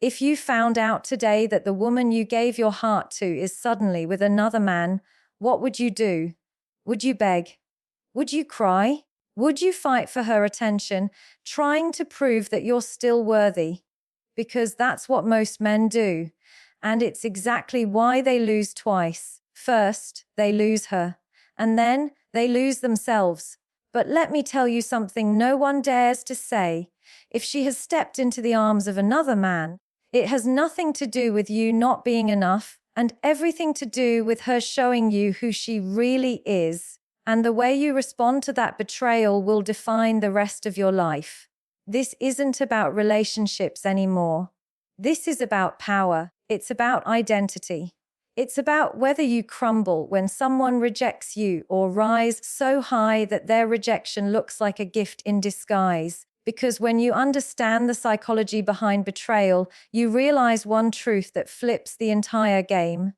If you found out today that the woman you gave your heart to is suddenly with another man, what would you do? Would you beg? Would you cry? Would you fight for her attention, trying to prove that you're still worthy? Because that's what most men do. And it's exactly why they lose twice. First, they lose her. And then they lose themselves. But let me tell you something no one dares to say. If she has stepped into the arms of another man, it has nothing to do with you not being enough, and everything to do with her showing you who she really is. And the way you respond to that betrayal will define the rest of your life. This isn't about relationships anymore. This is about power. It's about identity. It's about whether you crumble when someone rejects you or rise so high that their rejection looks like a gift in disguise. Because when you understand the psychology behind betrayal, you realize one truth that flips the entire game.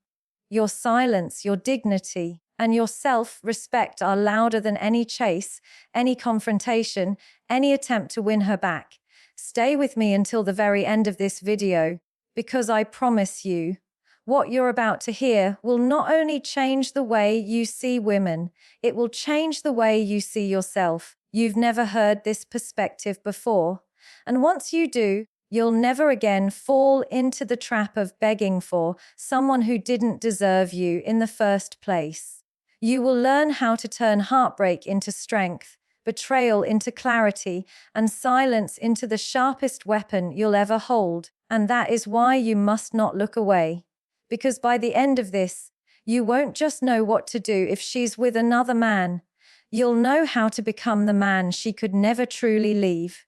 Your silence, your dignity, and your self-respect are louder than any chase, any confrontation, any attempt to win her back. Stay with me until the very end of this video, because I promise you, what you're about to hear will not only change the way you see women, it will change the way you see yourself. You've never heard this perspective before. And once you do, you'll never again fall into the trap of begging for someone who didn't deserve you in the first place. You will learn how to turn heartbreak into strength, betrayal into clarity, and silence into the sharpest weapon you'll ever hold. And that is why you must not look away. Because by the end of this, you won't just know what to do if she's with another man. You'll know how to become the man she could never truly leave.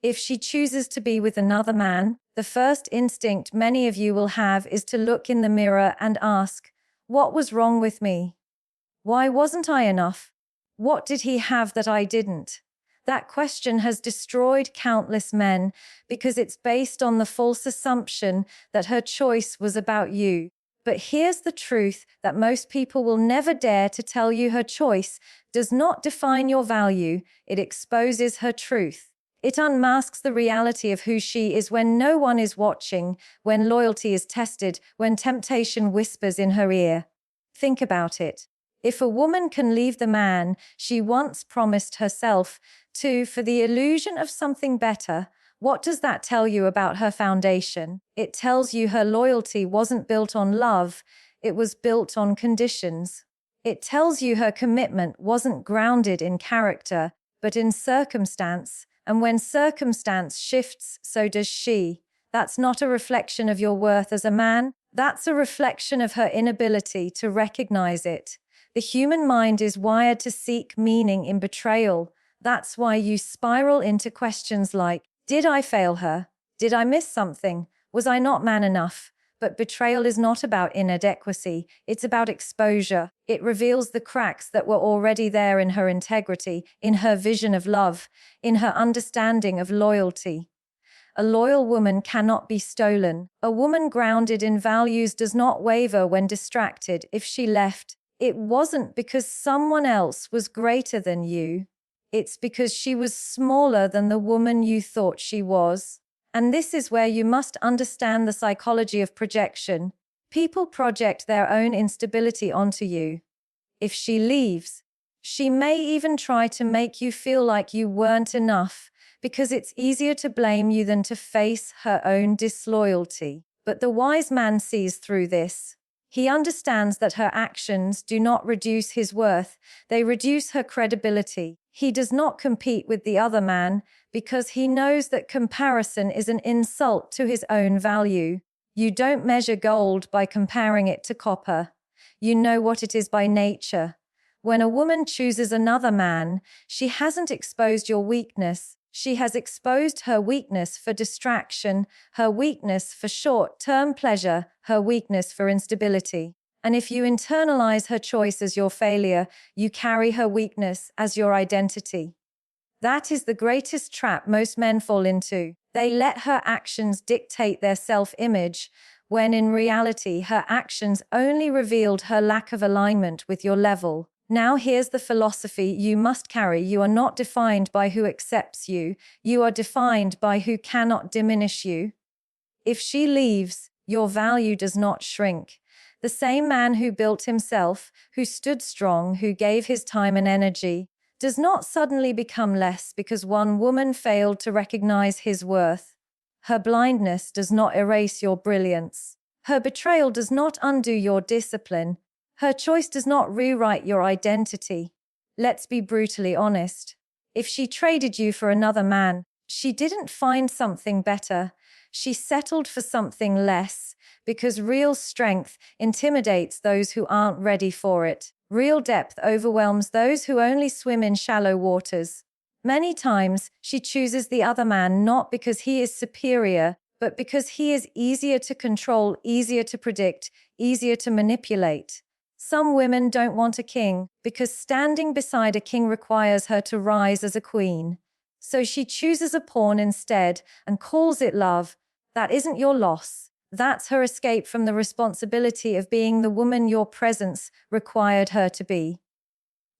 If she chooses to be with another man, the first instinct many of you will have is to look in the mirror and ask, what was wrong with me? Why wasn't I enough? What did he have that I didn't? That question has destroyed countless men because it's based on the false assumption that her choice was about you. But here's the truth that most people will never dare to tell you: her choice does not define your value, it exposes her truth. It unmasks the reality of who she is when no one is watching, when loyalty is tested, when temptation whispers in her ear. Think about it. If a woman can leave the man she once promised herself to for the illusion of something better, what does that tell you about her foundation? It tells you her loyalty wasn't built on love, it was built on conditions. It tells you her commitment wasn't grounded in character, but in circumstance, and when circumstance shifts, so does she. That's not a reflection of your worth as a man, that's a reflection of her inability to recognize it. The human mind is wired to seek meaning in betrayal. That's why you spiral into questions like, did I fail her? Did I miss something? Was I not man enough? But betrayal is not about inadequacy, it's about exposure. It reveals the cracks that were already there in her integrity, in her vision of love, in her understanding of loyalty. A loyal woman cannot be stolen. A woman grounded in values does not waver when distracted. If she left, it wasn't because someone else was greater than you. It's because she was smaller than the woman you thought she was. And this is where you must understand the psychology of projection. People project their own instability onto you. If she leaves, she may even try to make you feel like you weren't enough, because it's easier to blame you than to face her own disloyalty. But the wise man sees through this. He understands that her actions do not reduce his worth, they reduce her credibility. He does not compete with the other man because he knows that comparison is an insult to his own value. You don't measure gold by comparing it to copper. You know what it is by nature. When a woman chooses another man, she hasn't exposed your weakness. She has exposed her weakness for distraction, her weakness for short-term pleasure, her weakness for instability. And if you internalize her choice as your failure, you carry her weakness as your identity. That is the greatest trap most men fall into. They let her actions dictate their self-image, when in reality her actions only revealed her lack of alignment with your level. Now here's the philosophy you must carry. You are not defined by who accepts you. You are defined by who cannot diminish you. If she leaves, your value does not shrink. The same man who built himself, who stood strong, who gave his time and energy, does not suddenly become less because one woman failed to recognize his worth. Her blindness does not erase your brilliance. Her betrayal does not undo your discipline. Her choice does not rewrite your identity. Let's be brutally honest. If she traded you for another man, she didn't find something better. She settled for something less, because real strength intimidates those who aren't ready for it. Real depth overwhelms those who only swim in shallow waters. Many times, she chooses the other man not because he is superior, but because he is easier to control, easier to predict, easier to manipulate. Some women don't want a king because standing beside a king requires her to rise as a queen. So she chooses a pawn instead and calls it love. That isn't your loss. That's her escape from the responsibility of being the woman your presence required her to be.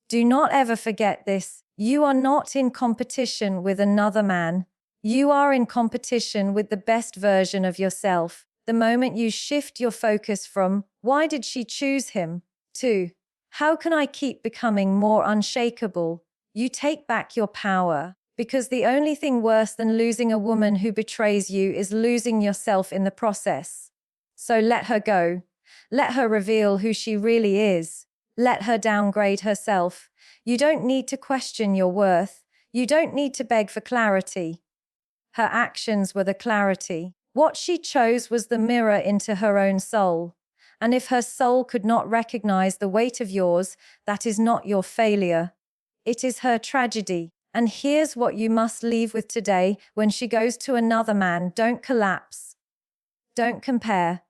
Do not ever forget this. You are not in competition with another man. You are in competition with the best version of yourself. The moment you shift your focus from, why did she choose him, to, how can I keep becoming more unshakable, you take back your power. Because the only thing worse than losing a woman who betrays you is losing yourself in the process. So let her go. Let her reveal who she really is. Let her downgrade herself. You don't need to question your worth. You don't need to beg for clarity. Her actions were the clarity. What she chose was the mirror into her own soul. And if her soul could not recognize the weight of yours, that is not your failure. It is her tragedy. And here's what you must leave with today when she goes to another man. Don't collapse. Don't compare.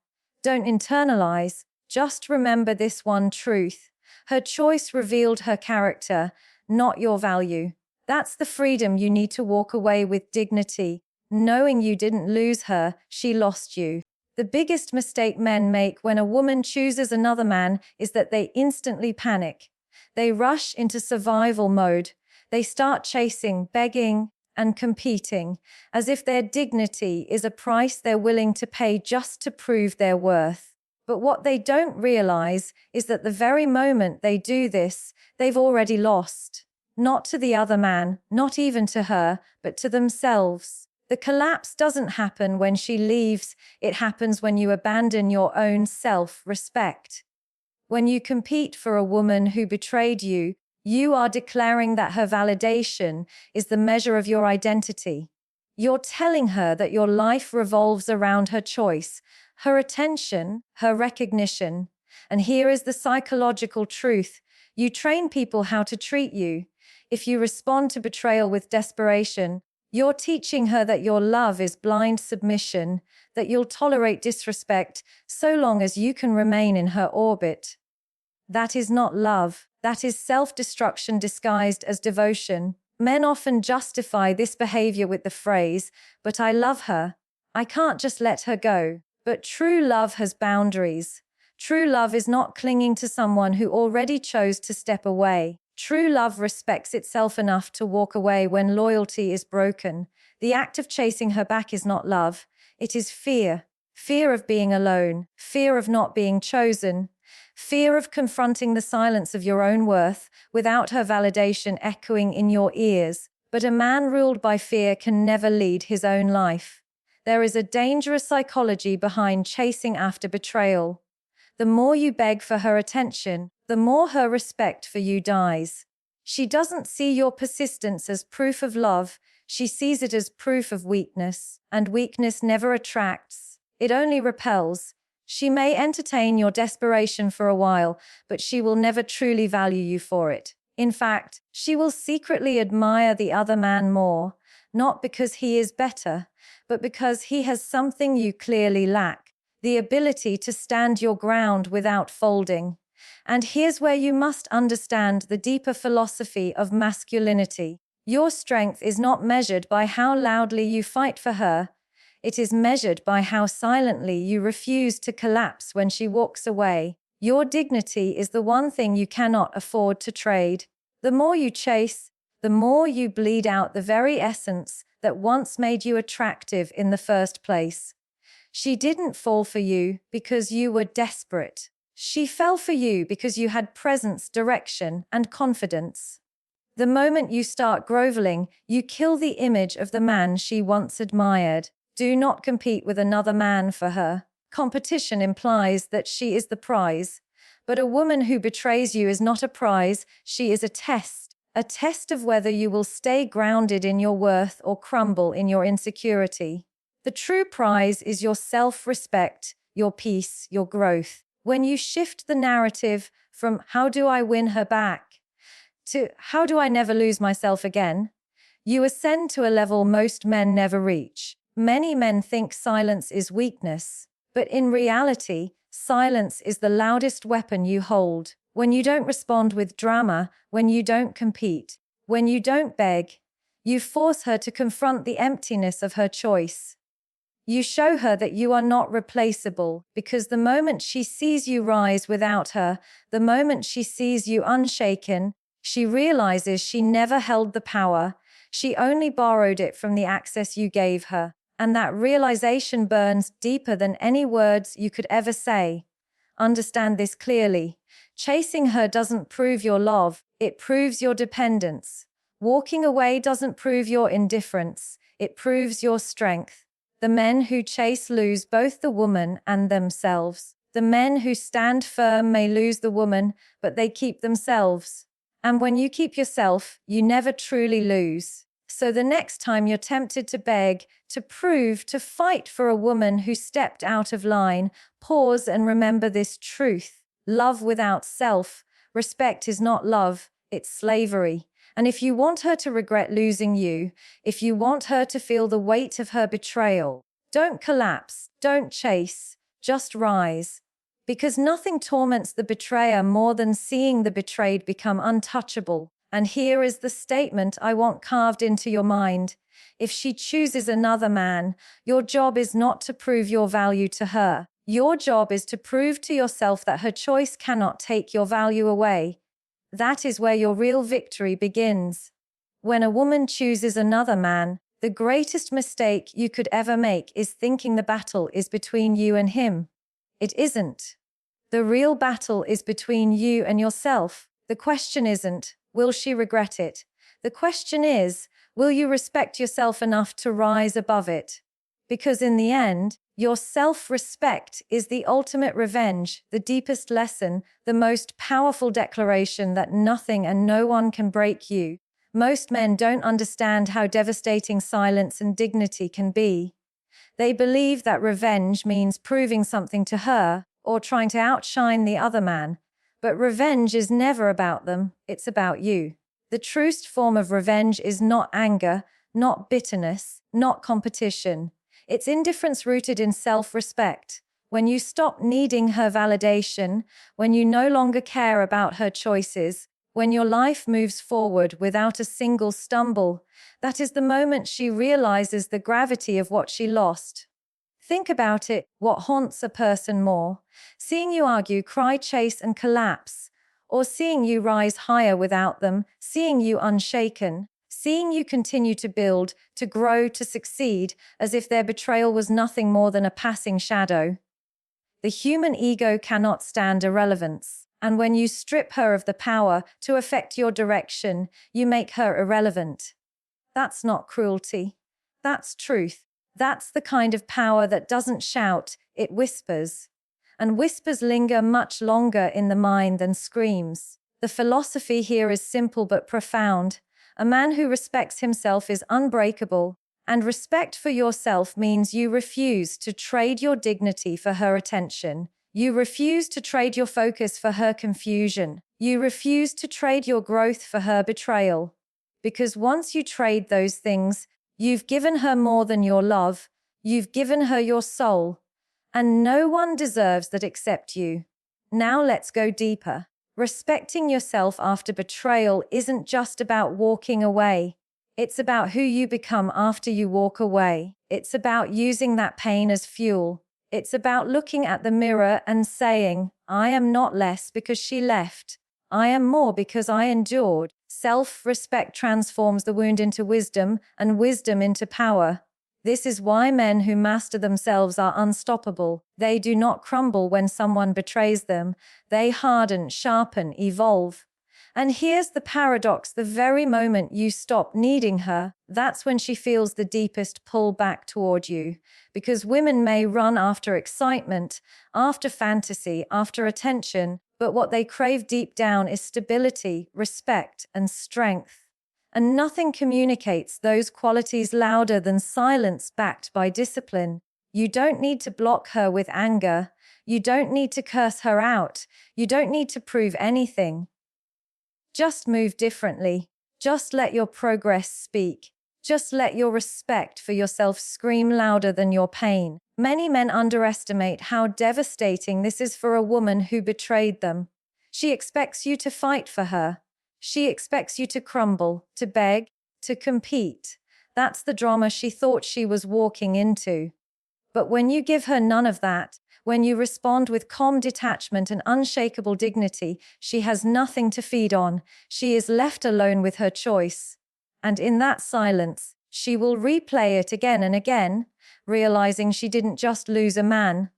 Don't internalize. Just remember this one truth. Her choice revealed her character, not your value. That's the freedom you need to walk away with dignity, knowing you didn't lose her, she lost you. The biggest mistake men make when a woman chooses another man is that they instantly panic. They rush into survival mode. They start chasing, begging, and competing, as if their dignity is a price they're willing to pay just to prove their worth. But what they don't realize is that the very moment they do this, they've already lost. Not to the other man, not even to her, but to themselves. The collapse doesn't happen when she leaves, it happens when you abandon your own self-respect. When you compete for a woman who betrayed you, you are declaring that her validation is the measure of your identity. You're telling her that your life revolves around her choice, her attention, her recognition. And here is the psychological truth. You train people how to treat you. If you respond to betrayal with desperation, you're teaching her that your love is blind submission, that you'll tolerate disrespect so long as you can remain in her orbit. That is not love. That is self-destruction disguised as devotion. Men often justify this behavior with the phrase, "But I love her. I can't just let her go." But true love has boundaries. True love is not clinging to someone who already chose to step away. True love respects itself enough to walk away when loyalty is broken. The act of chasing her back is not love. It is fear. Fear of being alone. Fear of not being chosen. Fear of confronting the silence of your own worth without her validation echoing in your ears. But a man ruled by fear can never lead his own life. There is a dangerous psychology behind chasing after betrayal. The more you beg for her attention, the more her respect for you dies. She doesn't see your persistence as proof of love, she sees it as proof of weakness. And weakness never attracts, it only repels. She may entertain your desperation for a while, but she will never truly value you for it. In fact, she will secretly admire the other man more, not because he is better, but because he has something you clearly lack, the ability to stand your ground without folding. And here's where you must understand the deeper philosophy of masculinity. Your strength is not measured by how loudly you fight for her. It is measured by how silently you refuse to collapse when she walks away. Your dignity is the one thing you cannot afford to trade. The more you chase, the more you bleed out the very essence that once made you attractive in the first place. She didn't fall for you because you were desperate. She fell for you because you had presence, direction, and confidence. The moment you start groveling, you kill the image of the man she once admired. Do not compete with another man for her. Competition implies that she is the prize. But a woman who betrays you is not a prize, she is a test of whether you will stay grounded in your worth or crumble in your insecurity. The true prize is your self-respect, your peace, your growth. When you shift the narrative from "how do I win her back" to "how do I never lose myself again," you ascend to a level most men never reach. Many men think silence is weakness, but in reality, silence is the loudest weapon you hold. When you don't respond with drama, when you don't compete, when you don't beg, you force her to confront the emptiness of her choice. You show her that you are not replaceable, because the moment she sees you rise without her, the moment she sees you unshaken, she realizes she never held the power, she only borrowed it from the access you gave her. And that realization burns deeper than any words you could ever say. Understand this clearly. Chasing her doesn't prove your love, it proves your dependence. Walking away doesn't prove your indifference, it proves your strength. The men who chase lose both the woman and themselves. The men who stand firm may lose the woman, but they keep themselves. And when you keep yourself, you never truly lose. So the next time you're tempted to beg, to prove, to fight for a woman who stepped out of line, pause and remember this truth. Love without self-respect is not love, it's slavery. And if you want her to regret losing you, if you want her to feel the weight of her betrayal, don't collapse, don't chase, just rise. Because nothing torments the betrayer more than seeing the betrayed become untouchable. And here is the statement I want carved into your mind. If she chooses another man, your job is not to prove your value to her. Your job is to prove to yourself that her choice cannot take your value away. That is where your real victory begins. When a woman chooses another man, the greatest mistake you could ever make is thinking the battle is between you and him. It isn't. The real battle is between you and yourself. The question isn't, will she regret it? The question is, will you respect yourself enough to rise above it? Because in the end, your self-respect is the ultimate revenge, the deepest lesson, the most powerful declaration that nothing and no one can break you. Most men don't understand how devastating silence and dignity can be. They believe that revenge means proving something to her or trying to outshine the other man. But revenge is never about them, it's about you. The truest form of revenge is not anger, not bitterness, not competition. It's indifference rooted in self-respect. When you stop needing her validation, when you no longer care about her choices, when your life moves forward without a single stumble, that is the moment she realizes the gravity of what she lost. Think about it, what haunts a person more? Seeing you argue, cry, chase, and collapse, or seeing you rise higher without them, seeing you unshaken, seeing you continue to build, to grow, to succeed, as if their betrayal was nothing more than a passing shadow. The human ego cannot stand irrelevance, and when you strip her of the power to affect your direction, you make her irrelevant. That's not cruelty. That's truth. That's the kind of power that doesn't shout, it whispers. And whispers linger much longer in the mind than screams. The philosophy here is simple but profound. A man who respects himself is unbreakable, and respect for yourself means you refuse to trade your dignity for her attention. You refuse to trade your focus for her confusion. You refuse to trade your growth for her betrayal. Because once you trade those things, you've given her more than your love, you've given her your soul, and no one deserves that except you. Now let's go deeper. Respecting yourself after betrayal isn't just about walking away. It's about who you become after you walk away. It's about using that pain as fuel. It's about looking at the mirror and saying, I am not less because she left. I am more because I endured. Self-respect transforms the wound into wisdom and wisdom into power. This is why men who master themselves are unstoppable. They do not crumble when someone betrays them. They harden, sharpen, evolve. And here's the paradox: the very moment you stop needing her, that's when she feels the deepest pull back toward you. Because women may run after excitement, after fantasy, after attention, but what they crave deep down is stability, respect, and strength. And nothing communicates those qualities louder than silence backed by discipline. You don't need to block her with anger. You don't need to curse her out. You don't need to prove anything. Just move differently. Just let your progress speak. Just let your respect for yourself scream louder than your pain. Many men underestimate how devastating this is for a woman who betrayed them. She expects you to fight for her. She expects you to crumble, to beg, to compete. That's the drama she thought she was walking into. But when you give her none of that, when you respond with calm detachment and unshakable dignity, she has nothing to feed on. She is left alone with her choice. And in that silence, she will replay it again and again, realizing she didn't just lose a man.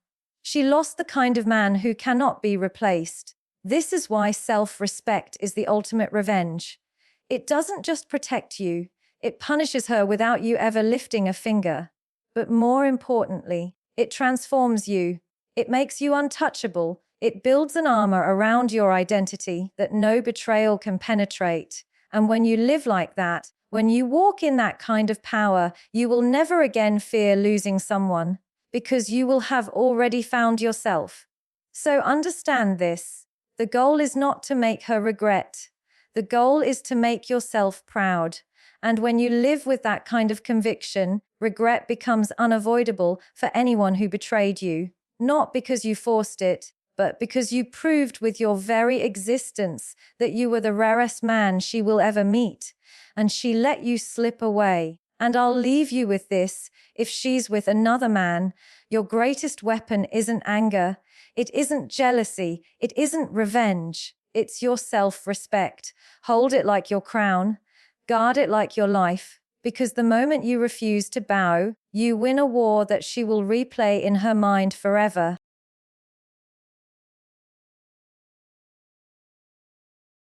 She lost the kind of man who cannot be replaced. This is why self-respect is the ultimate revenge. It doesn't just protect you, it punishes her without you ever lifting a finger. But more importantly, it transforms you. It makes you untouchable. It builds an armor around your identity that no betrayal can penetrate. And when you live like that, when you walk in that kind of power, you will never again fear losing someone, because you will have already found yourself. So understand this. The goal is not to make her regret. The goal is to make yourself proud. And when you live with that kind of conviction, regret becomes unavoidable for anyone who betrayed you. Not because you forced it, but because you proved with your very existence that you were the rarest man she will ever meet. And she let you slip away. And I'll leave you with this: if she's with another man, your greatest weapon isn't anger. It isn't jealousy. It isn't revenge. It's your self-respect. Hold it like your crown. Guard it like your life. Because the moment you refuse to bow, you win a war that she will replay in her mind forever.